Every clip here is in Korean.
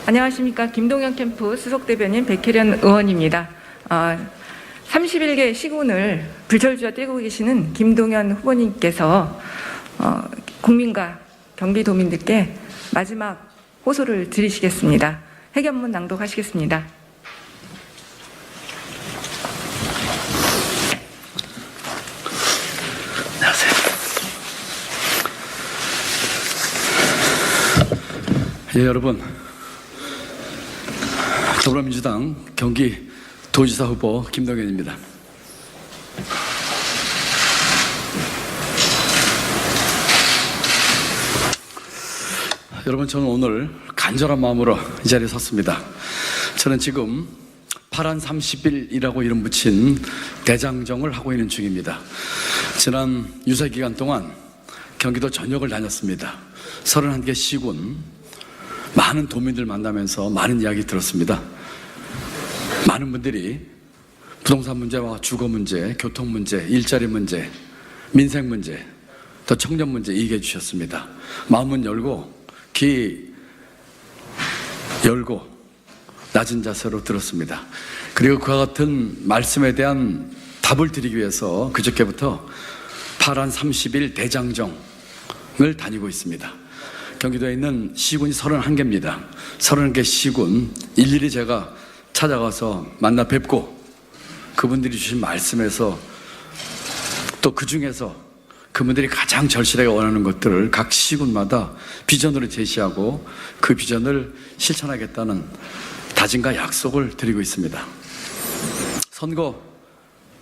안녕하십니까. 김동연 캠프 수석대변인 백혜련 의원입니다. 31개 시군을 불철주야 떼고 계시는 김동연 후보님께서 국민과 경기도민들께 마지막 호소를 드리시겠습니다. 회견문 낭독하시겠습니다. 안녕하세요. 여러분, 더불어민주당 경기도지사 후보 김동연입니다. 여러분, 저는 오늘 간절한 마음으로 이 자리에 섰습니다. 저는 지금 파란 30일이라고 이름 붙인 대장정을 하고 있는 중입니다. 지난 유세 기간 동안 경기도 전역을 다녔습니다. 31개 시군, 많은 도민들 만나면서 많은 이야기 들었습니다. 많은 분들이 부동산 문제와 주거 문제, 교통 문제, 일자리 문제, 민생 문제, 또 청년 문제 얘기해 주셨습니다. 마음은 열고 귀 열고 낮은 자세로 들었습니다. 그리고 그와 같은 말씀에 대한 답을 드리기 위해서 그저께부터 파란 30일 대장정을 다니고 있습니다. 경기도에 있는 시군이 31개입니다. 31개 시군 일일이 제가 찾아가서 만나 뵙고 그분들이 주신 말씀에서 또 그 중에서 그분들이 가장 절실하게 원하는 것들을 각 시군마다 비전으로 제시하고 그 비전을 실천하겠다는 다짐과 약속을 드리고 있습니다. 선거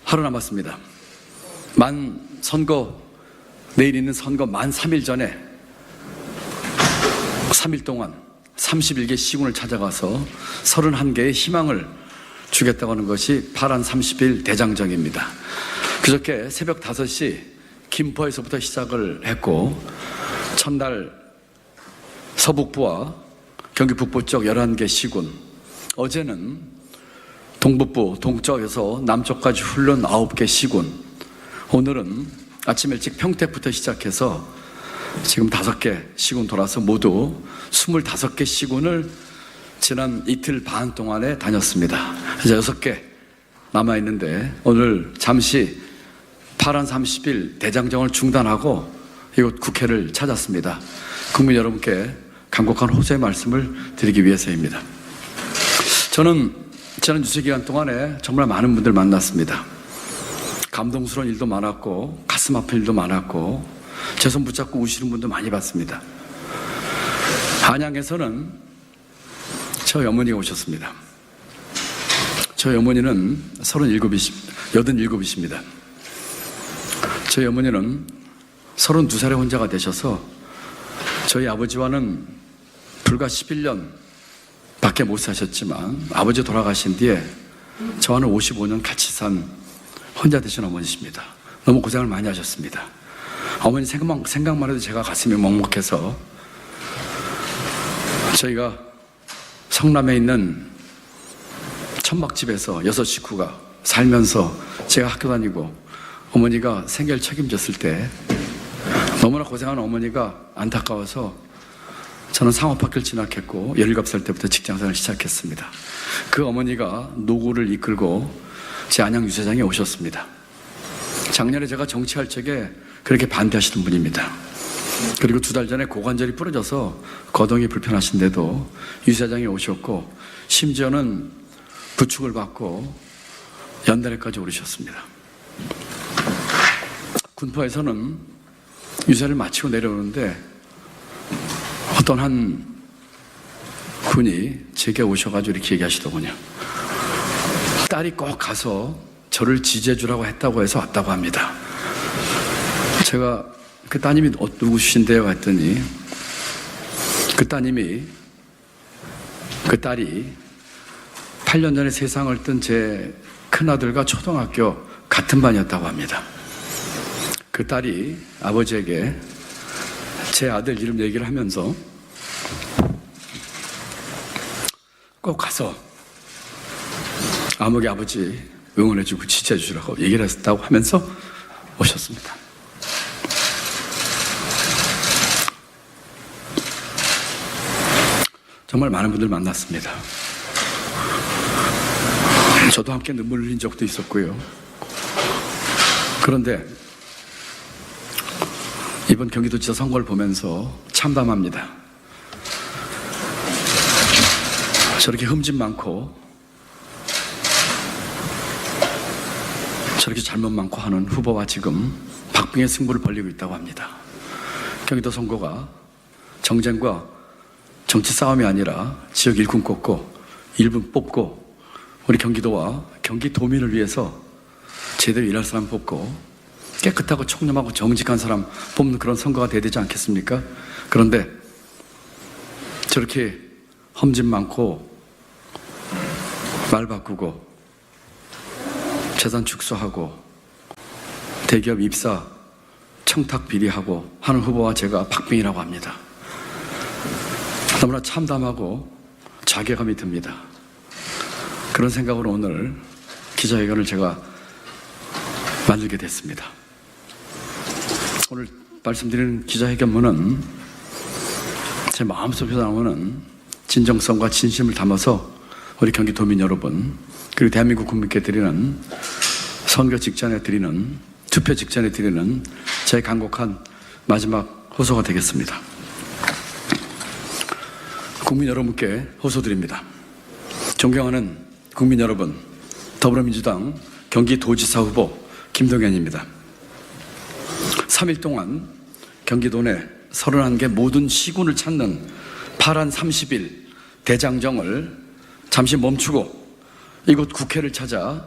하루 남았습니다. 내일 있는 선거 만 3일 전에 3일 동안 31개 시군을 찾아가서 31개의 희망을 주겠다고 하는 것이 파란 30일 대장정입니다. 그저께 새벽 5시 김포에서부터 시작을 했고 첫날 서북부와 경기 북부 쪽 11개 시군, 어제는 동북부 동쪽에서 남쪽까지 흐른 9개 시군, 오늘은 아침 일찍 평택부터 시작해서 지금 5개 시군 돌아서 모두 25개 시군을 지난 이틀 반 동안에 다녔습니다. 이제 6개 남아있는데 오늘 잠시 파란 30일 대장정을 중단하고 이곳 국회를 찾았습니다. 국민 여러분께 간곡한 호소의 말씀을 드리기 위해서입니다. 저는 지난 유세 기간 동안에 정말 많은 분들 만났습니다. 감동스러운 일도 많았고 가슴 아픈 일도 많았고 제 손 붙잡고 우시는 분도 많이 봤습니다. 안양에서는 저희 어머니가 오셨습니다. 저희 어머니는 87이십니다. 저희 어머니는 32살에 혼자가 되셔서 저희 아버지와는 불과 11년 밖에 못 사셨지만 아버지 돌아가신 뒤에 저와는 55년 같이 산 혼자 되신 어머니십니다. 너무 고생을 많이 하셨습니다. 어머니 생각만 해도 제가 가슴이 먹먹해서 저희가 성남에 있는 천막집에서 6 식구가 살면서 제가 학교 다니고 어머니가 생계를 책임졌을 때 너무나 고생한 어머니가 안타까워서 저는 상업학교를 진학했고 17살 때부터 직장생활을 시작했습니다. 그 어머니가 노고를 이끌고 제 안양 유세장에 오셨습니다. 작년에 제가 정치할 적에 그렇게 반대하시던 분입니다. 그리고 2달 전에 고관절이 부러져서 거동이 불편하신데도 유세장에 오셨고 심지어는 부축을 받고 연단회까지 오르셨습니다. 군포에서는 유세를 마치고 내려오는데 어떤 한 군이 제게 오셔가지고 이렇게 얘기하시더군요. 딸이 꼭 가서 저를 지지해주라고 했다고 해서 왔다고 합니다. 제가 그 따님이 누구신데요? 했더니 그 딸이 8년 전에 세상을 뜬 제 큰아들과 초등학교 같은 반이었다고 합니다. 그 딸이 아버지에게 제 아들 이름 얘기를 하면서 꼭 가서 아무개 아버지 응원해주고 지지해주라고 얘기를 했다고 하면서 오셨습니다. 정말 많은 분들 만났습니다. 저도 함께 눈물 흘린 적도 있었고요. 그런데 이번 경기도지사 선거를 보면서 참담합니다. 저렇게 흠집 많고 저렇게 잘못 많고 하는 후보와 지금 박빙의 승부를 벌이고 있다고 합니다. 경기도 선거가 정쟁과 정치 싸움이 아니라 지역 일꾼 꼽고 일분 뽑고 우리 경기도와 경기도민을 위해서 제대로 일할 사람 뽑고 깨끗하고 청렴하고 정직한 사람 뽑는 그런 선거가 돼야 되지 않겠습니까? 그런데 저렇게 험집 많고 말 바꾸고 재산 축소하고 대기업 입사 청탁 비리하고 하는 후보와 제가 박빙이라고 합니다. 너무나 참담하고 자괴감이 듭니다. 그런 생각으로 오늘 기자회견을 제가 만들게 됐습니다. 오늘 말씀드리는 기자회견문은 제 마음속에서 나오는 진정성과 진심을 담아서 우리 경기도민 여러분 그리고 대한민국 국민께 드리는 선거 직전에 드리는 투표 직전에 드리는 제 간곡한 마지막 호소가 되겠습니다. 국민 여러분께 호소드립니다. 존경하는 국민 여러분, 더불어민주당 경기도지사 후보 김동연입니다. 3일 동안 경기도 내 31개 모든 시군을 찾는 파란 30일 대장정을 잠시 멈추고 이곳 국회를 찾아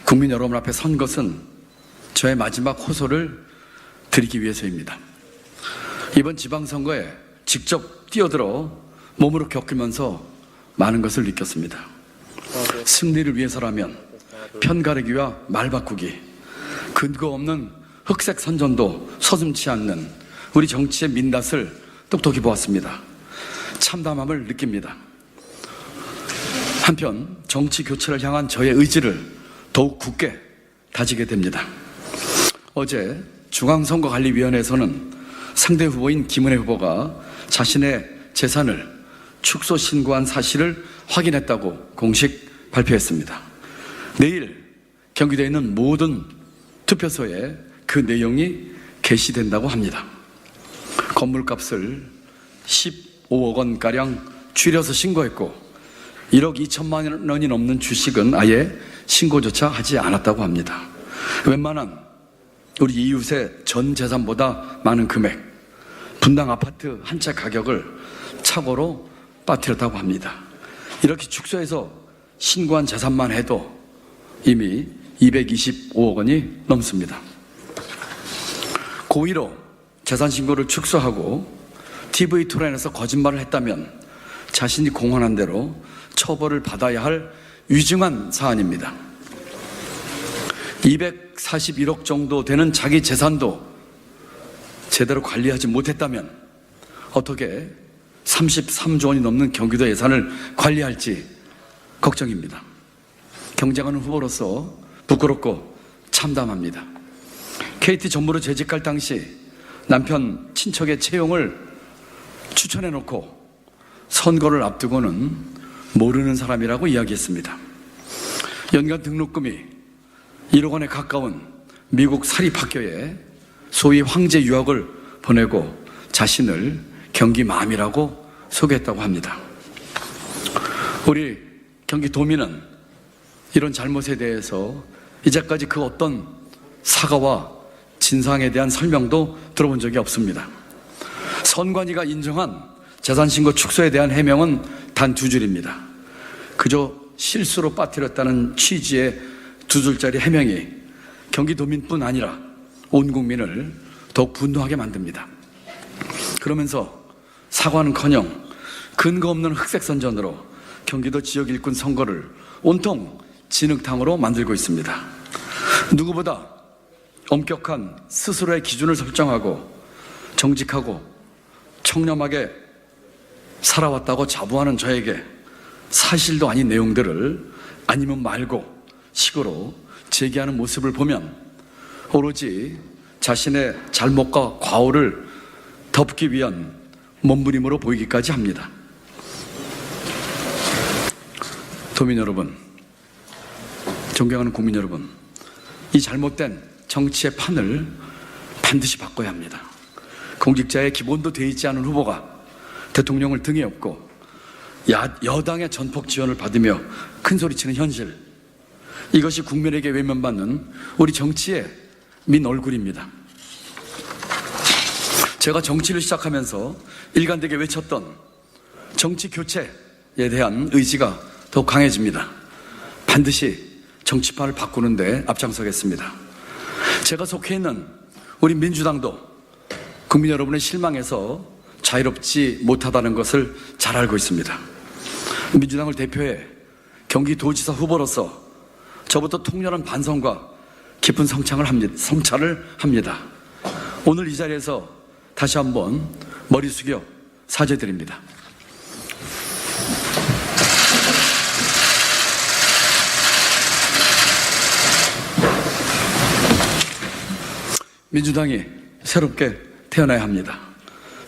국민 여러분 앞에 선 것은 저의 마지막 호소를 드리기 위해서입니다. 이번 지방선거에 직접 뛰어들어 몸으로 겪으면서 많은 것을 느꼈습니다. 승리를 위해서라면 편가르기와 말 바꾸기, 근거 없는 흑색 선전도 서슴지 않는 우리 정치의 민낯을 똑똑히 보았습니다. 참담함을 느낍니다. 한편 정치 교체를 향한 저의 의지를 더욱 굳게 다지게 됩니다. 어제 중앙선거관리위원회에서는 상대 후보인 김은혜 후보가 자신의 재산을 축소 신고한 사실을 확인했다고 공식 발표했습니다. 내일 경기도에 있는 모든 투표소에 그 내용이 게시된다고 합니다. 건물값을 15억 원가량 줄여서 신고했고 1억 2천만 원이 넘는 주식은 아예 신고조차 하지 않았다고 합니다. 웬만한 우리 이웃의 전 재산보다 많은 금액, 분당 아파트 한 채 가격을 착오로 빠뜨렸다고 합니다. 이렇게 축소해서 신고한 재산만 해도 이미 225억 원이 넘습니다. 고의로 재산 신고를 축소하고 TV 토론에서 거짓말을 했다면 자신이 공언한 대로 처벌을 받아야 할 위중한 사안입니다. 241억 정도 되는 자기 재산도 제대로 관리하지 못했다면 어떻게 33조 원이 넘는 경기도 예산을 관리할지 걱정입니다. 경쟁하는 후보로서 부끄럽고 참담합니다. KT 전무로 재직할 당시 남편 친척의 채용을 추천해놓고 선거를 앞두고는 모르는 사람이라고 이야기했습니다. 연간 등록금이 1억 원에 가까운 미국 사립학교에 소위 황제 유학을 보내고 자신을 경기맘이라고 소개했다고 합니다. 우리 경기도민은 이런 잘못에 대해서 이제까지 그 어떤 사과와 진상에 대한 설명도 들어본 적이 없습니다. 선관위가 인정한 재산신고 축소에 대한 해명은 단 2줄입니다. 그저 실수로 빠뜨렸다는 취지의 2줄짜리 해명이 경기도민뿐 아니라 온 국민을 더욱 분노하게 만듭니다. 그러면서 사과는커녕 근거 없는 흑색선전으로 경기도 지역 일꾼 선거를 온통 진흙탕으로 만들고 있습니다. 누구보다 엄격한 스스로의 기준을 설정하고 정직하고 청렴하게 살아왔다고 자부하는 저에게 사실도 아닌 내용들을 아니면 말고 식으로 제기하는 모습을 보면 오로지 자신의 잘못과 과오를 덮기 위한 몸부림으로 보이기까지 합니다. 도민 여러분, 존경하는 국민 여러분, 이 잘못된 정치의 판을 반드시 바꿔야 합니다. 공직자의 기본도 돼 있지 않은 후보가 대통령을 등에 업고 여당의 전폭 지원을 받으며 큰소리치는 현실, 이것이 국민에게 외면받는 우리 정치의 민 얼굴입니다. 제가 정치를 시작하면서 일관되게 외쳤던 정치 교체에 대한 의지가 더욱 강해집니다. 반드시 정치판을 바꾸는 데 앞장서겠습니다. 제가 속해 있는 우리 민주당도 국민 여러분의 실망에서 자유롭지 못하다는 것을 잘 알고 있습니다. 민주당을 대표해 경기도지사 후보로서 저부터 통렬한 반성과 깊은 성찰을 합니다. 오늘 이 자리에서 다시 한번 머리 숙여 사죄드립니다. 민주당이 새롭게 태어나야 합니다.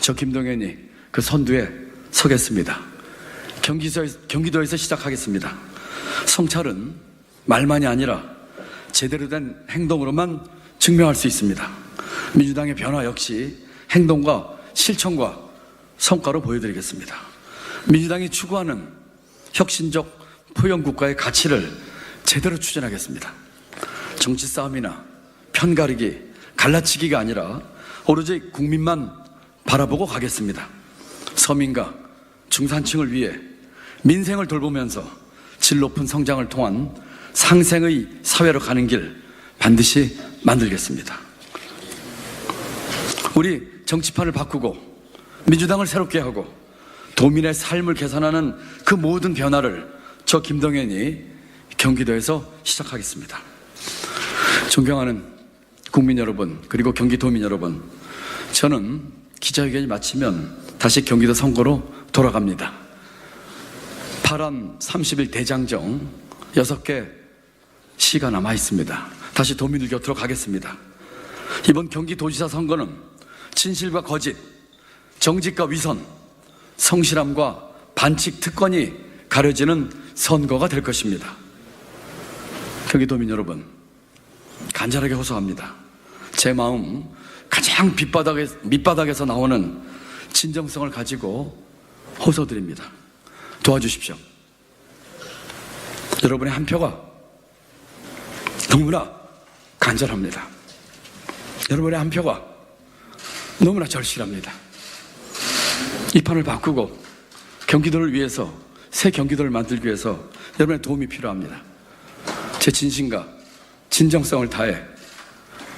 저 김동연이 그 선두에 서겠습니다. 경기도에서 시작하겠습니다. 성찰은 말만이 아니라 제대로 된 행동으로만 증명할 수 있습니다. 민주당의 변화 역시 행동과 실천과 성과로 보여드리겠습니다. 민주당이 추구하는 혁신적 포용국가의 가치를 제대로 추진하겠습니다. 정치 싸움이나 편가르기, 갈라치기가 아니라 오로지 국민만 바라보고 가겠습니다. 서민과 중산층을 위해 민생을 돌보면서 질 높은 성장을 통한 상생의 사회로 가는 길 반드시 만들겠습니다. 우리 정치판을 바꾸고 민주당을 새롭게 하고 도민의 삶을 개선하는 그 모든 변화를 저 김동연이 경기도에서 시작하겠습니다. 존경하는 국민 여러분, 그리고 경기도민 여러분, 저는 기자회견이 마치면 다시 경기도 선거로 돌아갑니다. 8안 30일 대장정 6개 시가 남아 있습니다. 다시 도민들 곁으로 가겠습니다. 이번 경기도지사 선거는 진실과 거짓, 정직과 위선, 성실함과 반칙 특권이 가려지는 선거가 될 것입니다. 경기도민 여러분, 간절하게 호소합니다. 제 마음 가장 밑바닥에서 나오는 진정성을 가지고 호소드립니다. 도와주십시오. 여러분의 한 표가 너무나 간절합니다. 여러분의 한 표가 너무나 절실합니다. 이 판을 바꾸고 경기도를 위해서, 새 경기도를 만들기 위해서 여러분의 도움이 필요합니다. 제 진심과 진정성을 다해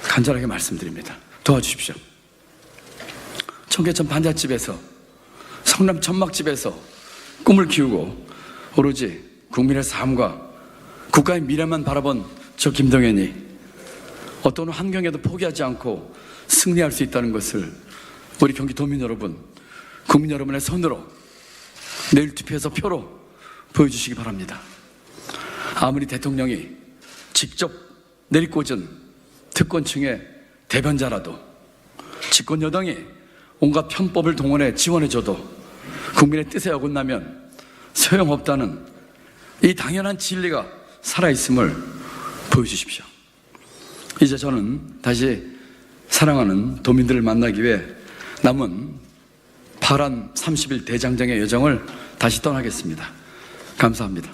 간절하게 말씀드립니다. 도와주십시오. 청계천 반잣집에서, 성남 천막집에서 꿈을 키우고 오로지 국민의 삶과 국가의 미래만 바라본 저 김동연이 어떤 환경에도 포기하지 않고 승리할 수 있다는 것을 우리 경기도민 여러분, 국민 여러분의 손으로 내일 투표해서 표로 보여주시기 바랍니다. 아무리 대통령이 직접 내리꽂은 특권층의 대변자라도, 집권 여당이 온갖 편법을 동원해 지원해줘도 국민의 뜻에 어긋나면 소용없다는 이 당연한 진리가 살아있음을 보여주십시오. 이제 저는 다시 사랑하는 도민들을 만나기 위해 남은 8안 30일 대장정의 여정을 다시 떠나겠습니다. 감사합니다.